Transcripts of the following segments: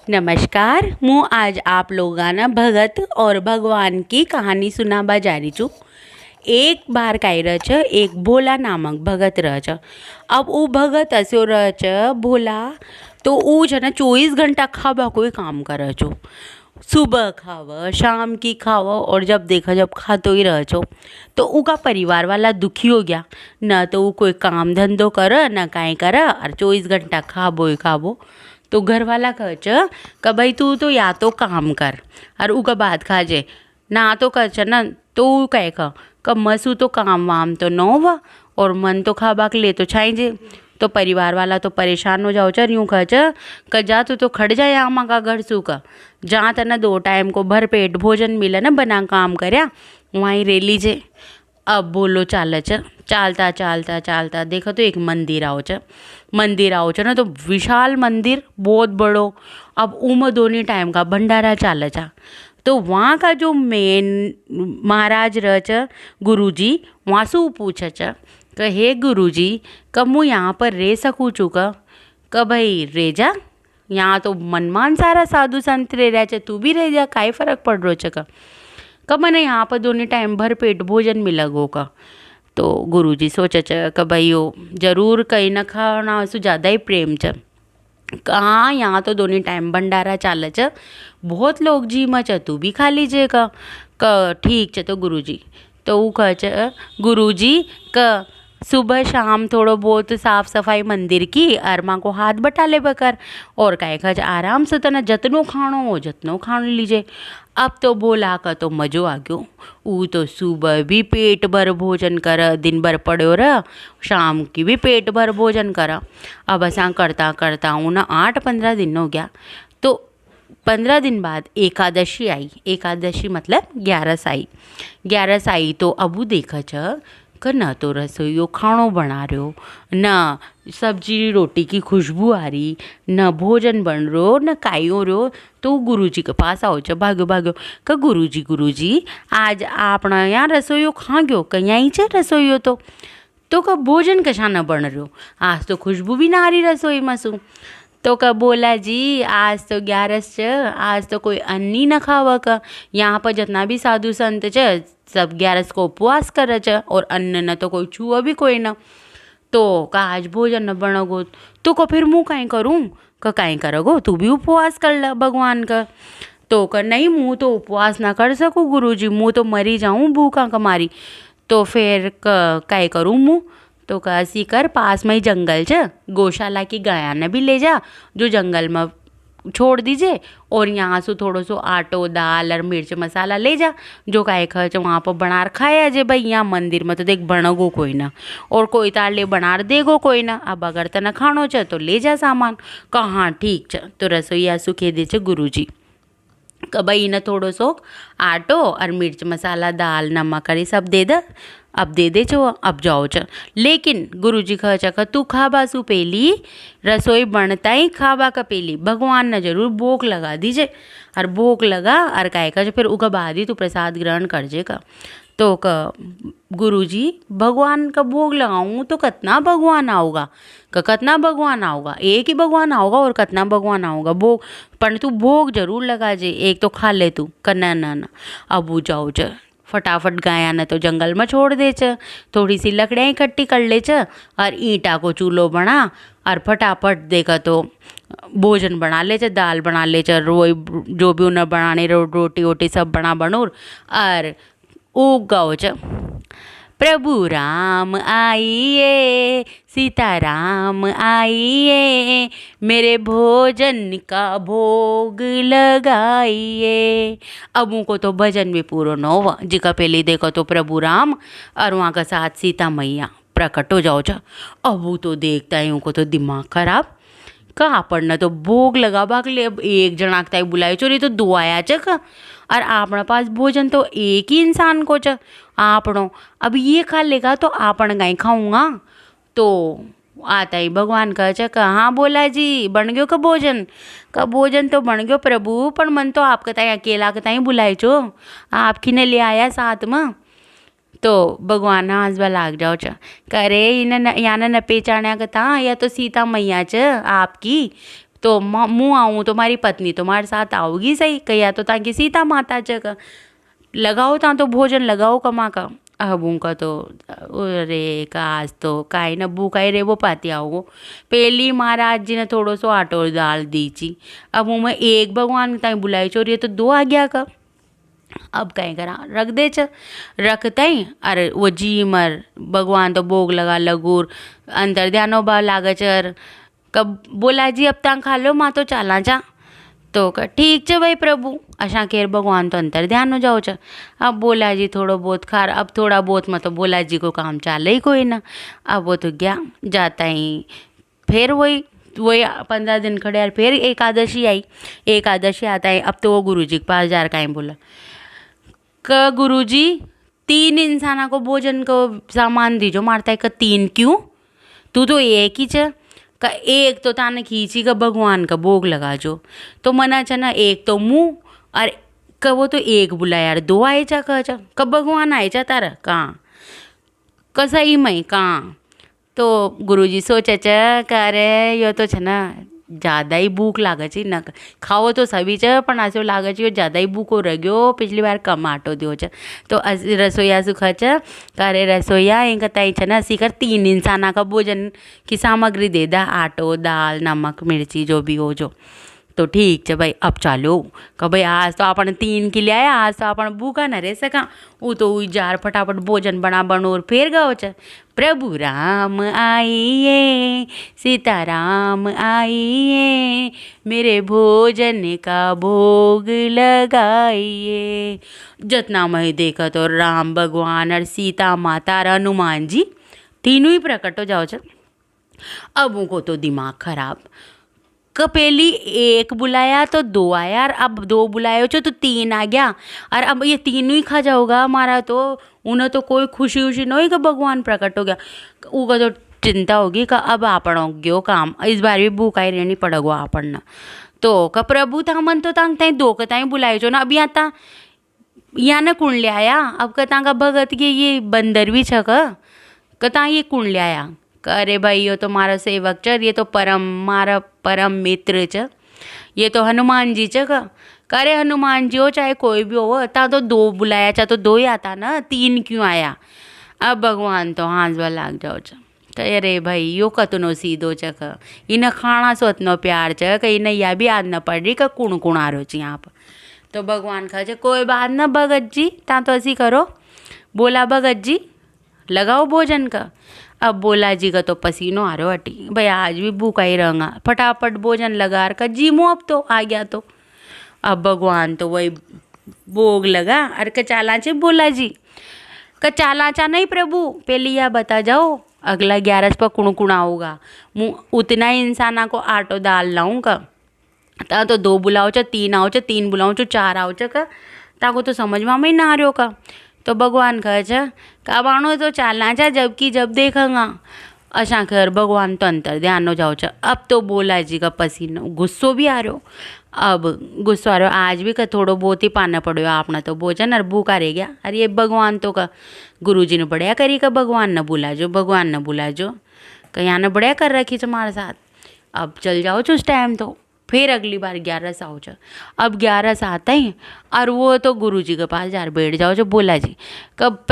नमस्कार। मैं आज आप लोगाना भगत और भगवान की कहानी सुनाबा जा रही छू। एक बार काय रह छ, एक भोला नामक भगत रह छ। अब वो भगत ऐसे रह छ भोला, तो वो छ ना 24 घंटा खाबा कोई काम करे छो। सुबह खाव, शाम की खाव, और जब देखा जब खातो ही रह छो। तो उका परिवार वाला दुखी हो गया। न तो वो कोई काम धंधो कर न काई कर, और 24 घंटा खाबो ही खाबो। तो घर वाला कह छ कि भाई तू तो या तो काम कर और उका बात खा जे, ना तो कर छ ना तो ऊ कहे क मसू तो काम वाम तो न हुआ और मन तो खाबा के ले तो छाई जे। तो परिवार वाला तो परेशान हो जाओ चर, यूँ कह छ कि जा तू तो खड़ जाए आमा का घर सूखा, जहाँ तना 2 टाइम को भर पेट भोजन मिले ना बना काम करया वहीं रे लीजे। अब बोलो चाल छ, चालता चालता चालता देखो तो एक मंदिर आओ छ। मंदिर आओ छ ना तो विशाल मंदिर, बहुत बड़ो। अब उम दोनों टाइम का भंडारा चाल छ। तो वहाँ का जो मेन महाराज रह छ गुरुजी, वहाँ से पूछे छ कि हे गुरुजी, कब मैं यहाँ पर रह सकूँ छू का भाई रह जा, यहाँ तो मनमान सारा साधु संत रह रहा छ, तू भी रह जा, काई फर्क पड़ रो छ का मैंने यहाँ पर दोनों टाइम भर पेट भोजन मिलगो का। तो गुरुजी सोचे छ कि भाई यो जरूर कहीं न खाना सु ज़्यादा ही प्रेम छ। कहाँ यहाँ तो दोनों टाइम भंडारा चाल छ, बहुत लोग जी म छ, तू भी खा लीजिए का ठीक छ। तो गुरुजी तो वो कह छ गुरुजी का सुबह शाम थोड़ो बहुत साफ सफाई मंदिर की और माँ को हाथ बटा ले बकर, और काय खज आराम से तना जतनो खाणो हो जतनो खाण लीजिए। अब तो बोला का तो मज़ो आ गयो। ऊ तो सुबह भी पेट भर भोजन कर, दिन भर पड़ो रह, शाम की भी पेट भर भोजन कर। अब ऐसा करता करता हूँ ना 8-15 दिन हो गया। तो 15 दिन बाद एकादशी आई। एकादशी मतलब 11 आई। 11 आई तो अबू देखा छ कि न तो रसोईयो खाणो बना रहो, न सब्जी रोटी की खुशबू आ रही, न भोजन बन रो, न कायो रो। तो गुरुजी के पास आओ छ भाग्यो भाग्यो कि गुरुजी आज आपना यहाँ रसोईयो खा गयो, कि यहीं छ रसोईयो तो का भोजन कशा न बन रहो, आज तो खुशबू भी ना आ रही रसोई में सु। तो का बोला जी आज तो 11 छ, आज तो कोई अन्न ही न खावा का, यहाँ पर जितना भी साधु संत छ सब 11 को उपवास करे छ, और अन्न न तो कोई छुआ भी कोई न। तो का आज भोजन न बनोगो तो को फिर मुँह काई करूँ, का काई करोगो, तू भी उपवास कर ल भगवान का। तो का नहीं, मुँह तो उपवास ना कर सकूँ गुरुजी, मुँह तो मरी जाऊँ भूखा कमारी। तो फिर काई करूँ मुँह, तो कैसी कर पास में ही जंगल छ, गौशाला की गाया ने भी ले जा, जो जंगल में छोड़ दीजिए, और यहाँ से थोड़ो सो आटो दाल और मिर्च मसाला ले जा, जो काय खर्च वहाँ पर बनार खाया जे। भाई यहाँ मंदिर में तो देख बनोगो कोई ना, और कोई तार बनार देगो कोई ना। अब अगर तना खानो छ तो ले जा सामान। कहाँ ठीक छ। तो रसोईया सुखे दे छ गुरुजी कि भाई इन्हें थोड़ो सो आटो और मिर्च मसाला दाल नमक करी सब दे दे, अब दे दे छो, अब जाओ छ। लेकिन गुरुजी कह छ तू खाबा सु पेली, रसोई बनता ही खाबा का पेली भगवान ने जरूर भोग लगा दीजे, और भोग लगा और काय का फिर उका बाद ही तू प्रसाद ग्रहण कर जे का। तो गुरुजी भगवान का भोग लगाऊं तो कितना भगवान आओगा, कितना भगवान आओगा, एक ही भगवान आओगा और कितना भगवान आओगा भोग, पर तू भोग जरूर लगा जे, एक तो खा ले तू करना ना। अब वो जाओ च फटाफट गाया ने तो जंगल में छोड़ दे छ, थोड़ी सी लकड़ियाँ इकट्ठी कर ले छ, और ईंटा को चूल्हो बना और फटाफट देखा तो भोजन बना ले छ, दाल बना ले छ, रोई जो भी उन्हें बनाने रोटी वोटी सब बना बनूर, और उगाओ छ प्रभु राम आइए, सीता राम आइए, मेरे भोजन का भोग लगाइए। अब उनको तो भजन भी पूरा न हुआ, जिका पहले देखो तो प्रभु राम और वहाँ का साथ सीता मैया प्रकट हो जाओ छ। अब वो तो देखता है उनको तो दिमाग खराब, कहाँ पड़ना तो भोग लगाबा के लिए अब एक जना ताई बुलाए चोरी तो 2 आया च का, और आपना पास भोजन तो एक ही इंसान को च आपनो, अब ये खा लेगा तो आपन गाय खाऊंगा। तो आता ही भगवान कह च हाँ बोला जी बन गयो का भोजन तो बन गयो प्रभु, पर मन तो आपका ताई अकेला का ताई बुलाए चो, आपकी ने ले आया साथ में। तो भगवान हंसबा लाग जाओ छ, करे इन याना न पहचाना कथा या तो सीता मैया च आपकी, तो मुँह आऊँ तो मारी पत्नी तुम्हारे साथ आओगी सही, कहिया तो ताकि सीता माता जगह लगाओ ता तो भोजन लगाओ कमा का। अब उनका तो अरे काज तो काई न भूखाई रे वो पाती आओगो। पहली महाराज जी ने थोड़ो सो आटो दाल दीची, अब मुँह में एक भगवान ताई बुलाई चोरी तो दो आ गया का। अब कहीं करा रख दे च रखते ही अरे वो जी मर भगवान तो भोग लगा लगूर अंतर ध्यानो बा लागचर कब बोला जी अब तक खा लो माँ तो चाला जा। तो का ठीक च भाई प्रभु अशा केर भगवान तो अंतर ध्यान हो जाओ च। अब बोला जी थोड़ो बहुत खार, अब थोड़ा बहुत मतलब बोला जी को काम चाले ही कोई ना। अब वो तो गया जाता ही फिर वही वही 15 दिन खड़े यार, फिर एकादशी आई। एकादशी आता है, अब तो वो गुरु जी के पास जा रहा है, बोला क गुरुजी 3 इंसाना को भोजन को सामान दीजो। मारता है क 3 क्यों, तू तो एक ही च का एक तो ताने खींची का भगवान का भोग लगा जो। तो मना च ना एक तो मुँह और क वो तो एक बुलाया यार, 2 आए चा कब भगवान आए चा तारा कहाँ कसा ही मई कहाँ। तो गुरुजी सोचे च करे यो तो छ ना ज़्यादा ही भूख लागे छी न खाओ तो सभी च पण आसो लागे छी ज़्यादा ही भूखो रह गयो, पिछली बार कम आटो दियो च। तो रसोईया सुखा च करे रसोईया एक ताई छ ना असी कर 3 इंसाना का भोजन की सामग्री दे दा, आटो दाल नमक मिर्ची जो भी हो जो। तो ठीक है भाई अब चालो का भाई आज तो अपन 3 के लिए आया, आज तो अपन भूखा न रह सका। वो तो हुई जार फटाफट भोजन बना बनोर फिर गाओ च प्रभु राम आइए सीता राम आइए मेरे भोजन का भोग लगाइए। जितना मैं देखा तो राम भगवान और सीता माता और हनुमान जी तीनों ही प्रकट हो जाओ च। अब उनको तो दिमाग खराब कपेली एक बुलाया तो 2 आया, और अब 2 बुलाए तो 3 आ गया, और अब ये तीनों ही खा जाओगा हमारा। तो उन्हें तो कोई खुशी उशी नहीं कि भगवान प्रकट हो गया, उनका तो चिंता होगी कि अब आपण गयो काम, इस बार भी भूखा ही रहनी पड़ेगा आपण न। तो का प्रभु था मन तो तांग ताई 2 कताई बुलाए जो ना, अब यहाँ न कुण ले आया। अब कता का भगत के ये बंदर भी छ कता ये कुण ले आया। अरे भाई ये तो मारा सेवक च, ये तो मारा परम मित्र च, ये तो हनुमान जी च करे हनुमान जी हो चाहे कोई भी हो, ता तो 2 बुलाया चा तो 2 ही आता ना, 3 क्यों आया। अब भगवान तो हांसवा लाग जाओ च कहे अरे भाई यो कतनो सीधो च इन खाना सो इतनो प्यार च कहीं न या भी याद न पड़ रही का कुण कुण आ रो यहाँ पर। तो भगवान कहा च कोई बात न भगत जी ता तो ऐसी करो, बोला भगत जी लगाओ भोजन का। अब बोला जी का तो पसीनो आ रहा हटी, भाई आज भी भूखा ही रहूँगा, फटाफट भोजन लगा कर जी मुँह अब तो आ गया। तो अब भगवान तो वही भोग लगा और कचाला चे बोला जी कचाला चा नहीं प्रभु पहले यह बता जाओ अगला 11 पर कुणकुणा होगा, मुँह उतना ही इंसाना को आटो दाल लाऊंगा। ता तो 2 बुलाओ च 3 आओ च 3 बुलाओ च 4 आओ च का ताको तो समझ में ना आ रहा का। तो भगवान कहे च काबाणो तो चालना चा जबकि जब देखेगा अशा कर भगवान तो अंतर ध्यान हो जाओ च। अब तो बोला जी का पसीना गुस्सो भी आ रहा, अब गुस्सो आ रहा आज भी का थोड़ो बहुत ही पाना पड़ो आपने तो भोजन और भूखा रह गया। अरे ये भगवान तो का गुरु जी ने बढ़िया करी का भगवान न बुला जो, भगवान न बुला जो कहीं ने बढ़िया कर रखी तुम्हारे साथ। अब चल जाओ उस टाइम तो फिर अगली बार 11 आओ च। अब 11 आता ही और वो तो गुरु जी के पास जा बैठ जाओ जो बोला जी कब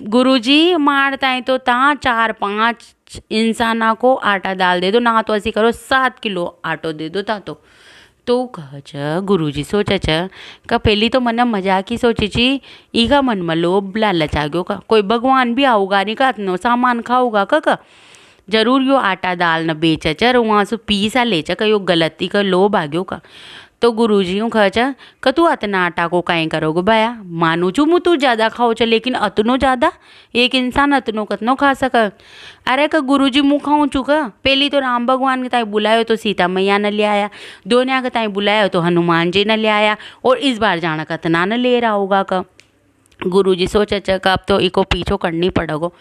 गुरु जी मारता है तो ता 4-5 इंसाना को आटा दाल दे दो ना, तो ऐसी करो 7 किलो आटो दे दो ता तो कह च गुरु जी सोचा च का पहली तो मन मजाक ही सोची ची ईका मन में लोभ लालच आ गयो का कोई भगवान भी आऊगा नहीं का इतनो सामान खाऊगा का जरूर यो आटा दाल न बेच चर वहाँ से पीसा ले च यो गलती का लोभ आ गयो का। तो गुरु जी यूँ कह च क तू अतना आटा को कहीं करोगे बाया, मानू चू मुँह तू ज़्यादा खाओ च लेकिन अतनो ज़्यादा एक इंसान अतनो कतनो खा सक। अरे का गुरु जी मुँह खाऊँ चुका पहली तो राम भगवान के ताई बुलायो तो सीता मैया न ले आया, दोनिया के ताई बुलायो तो हनुमान जी न ले आया, और इस बार जाना कतना न ले रहा होगा का। गुरु जी सोचा च अब तो इको पीछो करनी पड़ेगो।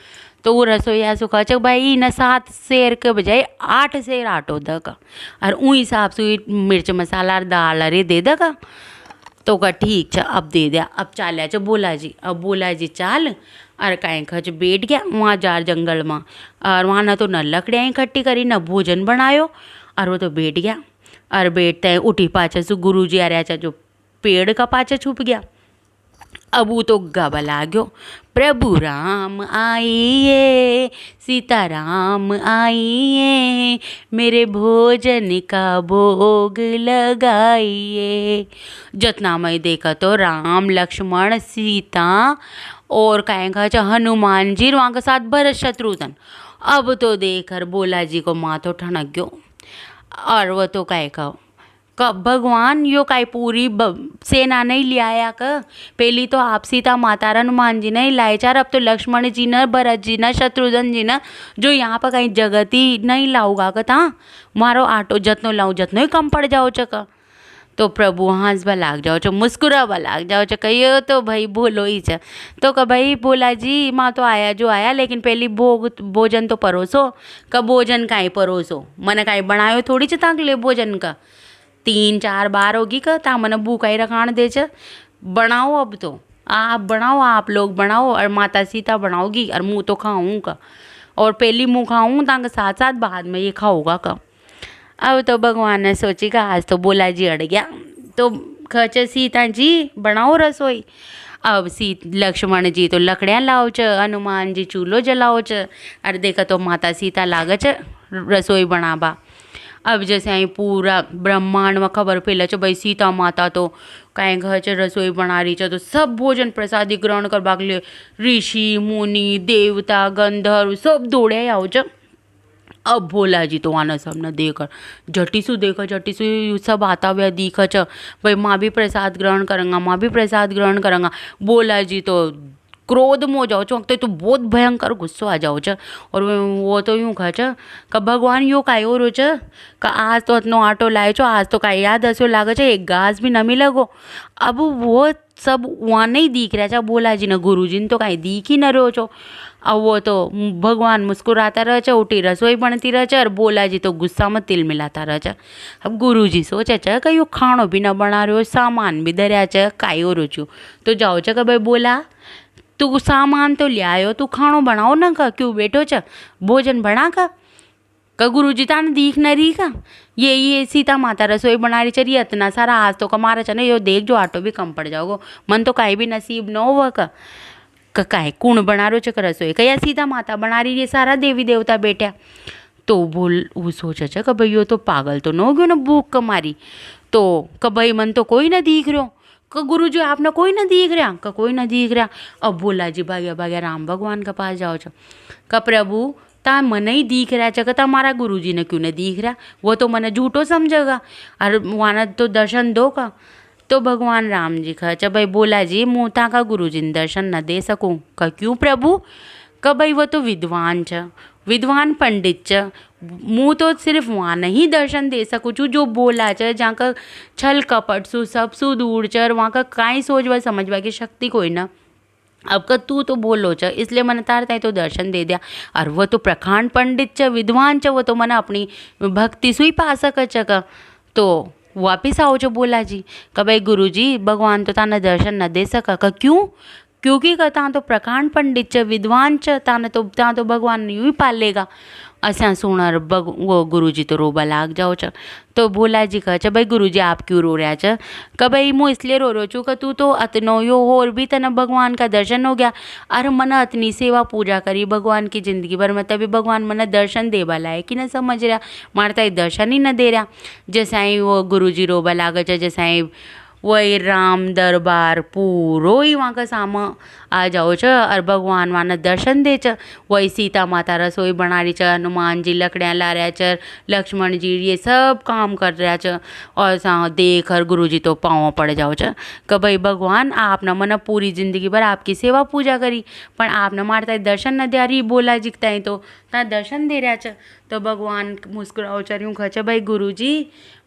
तो वो रसोईया सुखा च भाई न 7 शेर के बजाय 8 शेर आटो द का, और ऊ हिसाब से मिर्च मसाला दाल अरे दे द का। तो का ठीक छ अब दे दिया। अब चालिया च बोला जी, अब बोला जी चाल और कहीं खच बैठ गया वहाँ जार जंगल में, और वहाँ न तो न लकड़ियाँ इकट्ठी करी न भोजन बनायो, और वो तो बैठ गया। और बैठते हैं उठी पाछे से गुरुजी आ रहा जो पेड़ का पाछे छुप गया। अब वो तो गावा लाग्यो, प्रभु राम आइए, सीता राम आइए, मेरे भोजन का भोग लगाइए। जतना मैं देखा तो राम लक्ष्मण सीता और कहेंगे हनुमान जी वहाँ के साथ भरत शत्रुघ्न। अब तो देखकर बोला जी को माथो ठनक गयो और वो तो कहेगा कब भगवान यो काई पूरी सेना नहीं ले आया क पहली तो आप सीता माता हनुमान जी नहीं लाए चार, अब तो लक्ष्मण जी न भरत जी न शत्रुघ्न जी न जो यहाँ पर कहीं जगती नहीं लाऊगा क ता मारो आटो जतनो लाऊं जतनो ही कम पड़ जाओ चका। तो प्रभु हंसबा लाग जाओ छो, मुस्कुरावा लाग जाओ छो, कहियो तो भाई बोलो ही छ। तो क भाई बोला जी माँ तो आया जो आया, लेकिन पहली भोजन तो परोसो। क भोजन काई परोसो, मन काई बनायो थोड़ी छ ताक ले भोजन का 3-4 बार होगी का ता मन भूखा ही रखाण दे छ। बनाओ अब तो आप बनाओ, आप लोग बनाओ और माता सीता बनाओगी और मुँह तो खाऊँ का, और पहली मुँह खाऊँ ताक साथ साथ बाद में ये खाऊंगा का। अब तो भगवान ने सोची का आज तो बोला जी अड़ गया, तो खच सीता जी बनाओ रसोई। अब लक्ष्मण जी तो लकड़ियाँ लाओ च, हनुमान जी चूल्हो जलाओ च, और देखा तो माता सीता लाग च रसोई बनाबा। अब जैसे आई पूरा ब्रह्मांड में खबर फैला छ भाई सीता माता तो कहीं घर च रसोई बना रही छ, तो सब भोजन प्रसादी ग्रहण करवा के लिए ऋषि मुनि देवता गंधर्व सब दौड़े आओ छ। अब भोला जी तो आना सब न देखकर झटीसू देखा, झटीसू सब आता हुआ दिखा छ भाई माँ भी प्रसाद ग्रहण करेंगा, माँ भी प्रसाद ग्रहण करेंगा। भोला जी तो क्रोध में हो जाओ छो, तो बहुत भयंकर गुस्सा आ जाओ छ। और वो तो यूँ कह छ का भगवान यो काय हो रो छ का आज तो इतनो आटो लाए छो, आज तो काय याद हसो लागे छ, एक घास भी न मिलेगो। अब वो सब वहाँ नहीं दिख रहा छ भोला जी ने, गुरु जी ने तो कहीं दिख ही न रहो छो। अब वो तो भगवान मुस्कुराता रह छ, उठी रसोई बनती रह छ, और भोला जी तो गुस्सा में तिल मिलाता रह छ। अब गुरु जी सोचे छ कि यो खाणो भी न बना रहो, सामान भी धरया छ, काय हो रो छू। तो जाओ छ कि भाई बोला तू सामान तो ले आयो, तू खाणो बनाओ ना का, क्यों बैठो छ, भोजन बना का गुरु जी ताने दिख न रही का, ये सीता माता रसोई बना रही चलिए इतना सारा आज तो कमा रहा छ ना, यो देख जो आटो भी कम पड़ जाओगो, मन तो काई भी नसीब न हुआ का काहे कौन बना रो छ रसोई, कया सीता माता बना रही है, सारा देवी देवता बैठा। तो बोल वो सोचा छ कि भाई यो तो पागल तो न हो गयो ना भूख कमारी, तो क भाई मन तो कोई ना दिख रहो, क गुरु जी आपने कोई ना दिख रहा, का कोई ना दिख रहा। अब भोला जी भाग्या भाग्या राम भगवान के पास जाओ छ, का प्रभु ता मन ही दिख रहा छ, हमारा गुरु जी ने क्यों नहीं दिख रहा, वो तो मन झूठो समझेगा और वहाँ तो दर्शन दो का। तो भगवान राम जी कहा च भाई बोला जी मुँह ता का गुरु जी ने दर्शन न दे सकूँ, का क्यों प्रभु, का भाई वो तो विद्वान छ, विद्वान पंडित छ, मुँह तो सिर्फ वहाँ नहीं दर्शन दे सकूँ छू जो बोला छ, जहाँ का छल कपट सु सब सु दूर छ, वहाँ का काई सोचवा समझवा की शक्ति कोई ना। अब का तू तो बोलो छ इसलिए मैंने तार ताई तो दर्शन दे दिया, और वो तो प्रखांड पंडित छ विद्वान छ, वो तो मैंने अपनी भक्ति सुई पा सक छ का। तो वापिस आओ जो बोला जी का भाई गुरु जी भगवान तो ताने दर्शन न दे सका, का क्यों, क्योंकि का ता तो प्रकांड पंडित च विद्वान च, ताने तो ता तो भगवान यूँ ही पाल लेगा। असा सुनर वो गुरु जी तो रोबा लाग जाओ छ। तो भोला जी कह छ भाई गुरु जी आप क्यों रो रहा छ, का भाई मुँह इसलिए रो छू का तू तो अतनो यो और भी तना भगवान का दर्शन हो गया, अरे मना अतनी सेवा पूजा करी भगवान की जिंदगी भर में, तभी भगवान मना दर्शन देवा लाए कि न समझ रहा, मारता ही दर्शन ही न दे रहा। जैसा ही वो गुरु जी रोबा लाग छ, जैसा ही वही राम दरबार पूरो ही वहाँ का सामा आ जाओ छ, और भगवान वहाँ दर्शन दे छ। वही सीता माता रसोई बना रही छ, हनुमान जी लकड़ियाँ ला रहा छ, लक्ष्मण जी ये सब काम कर रहा छ, और सा देख और गुरु जी तो पाँव पड़ जाओ छ कि भाई भगवान आपने मन पूरी जिंदगी भर आपकी सेवा पूजा करी, पर आपने मारता दर्शन न दिया रही बोला जिकता है तो ता दर्शन दे रहा छ। तो भगवान मुस्कुराओ छ यूँ खच भाई गुरु जी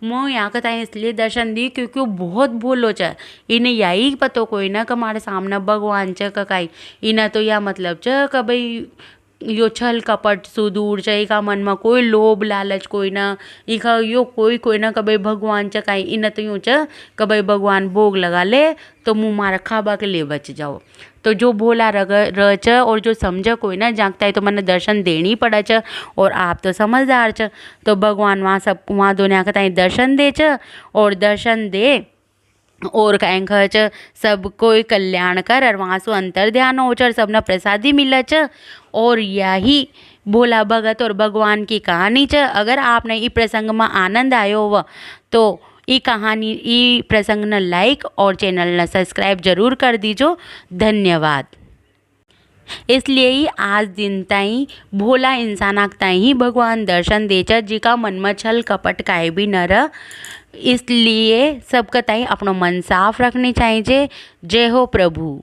मैं यहाँ का ताई इसलिए दर्शन दी क्योंकि वो बहुत भोलो छ, इन्हें यही पतो कोई ना कि हमारे सामने भगवान छ का काई, इन्हें तो यह मतलब छ कि भाई यो छल कपट सु दूर छ। इका मन में कोई लोभ लालच कोई ना। इका यो कोई ना कभी भगवान च काई इन तो यूँ च कभी भगवान भोग लगा ले तो मुँह मार खाबा के लिए बच जाओ। तो जो भोला रह च और जो समझ कोई ना जागता है तो मैंने दर्शन देनी पड़ा च। और आप तो समझदार च तो भगवान वहाँ दुनिया का ताई दर्शन दे च और दर्शन दे और कहीं खच सब कोई कल्याण कर और वहाँ से अंतर ध्यान हो चर सबना प्रसादी मिला च। और यही भोला भगत और भगवान की कहानी च। अगर आपने ई प्रसंग में आनंद आयो हो तो ई कहानी ई प्रसंग न लाइक और चैनल न सब्सक्राइब जरूर कर दीजो। धन्यवाद। इसलिए ही आज दिन ताई भोला इंसान ताई ही भगवान दर्शन देचा जिका मन में छल कपट काहे भी न रह। इसलिए सबका ताई अपनो मन साफ रखनी चाहिए। जय हो प्रभु।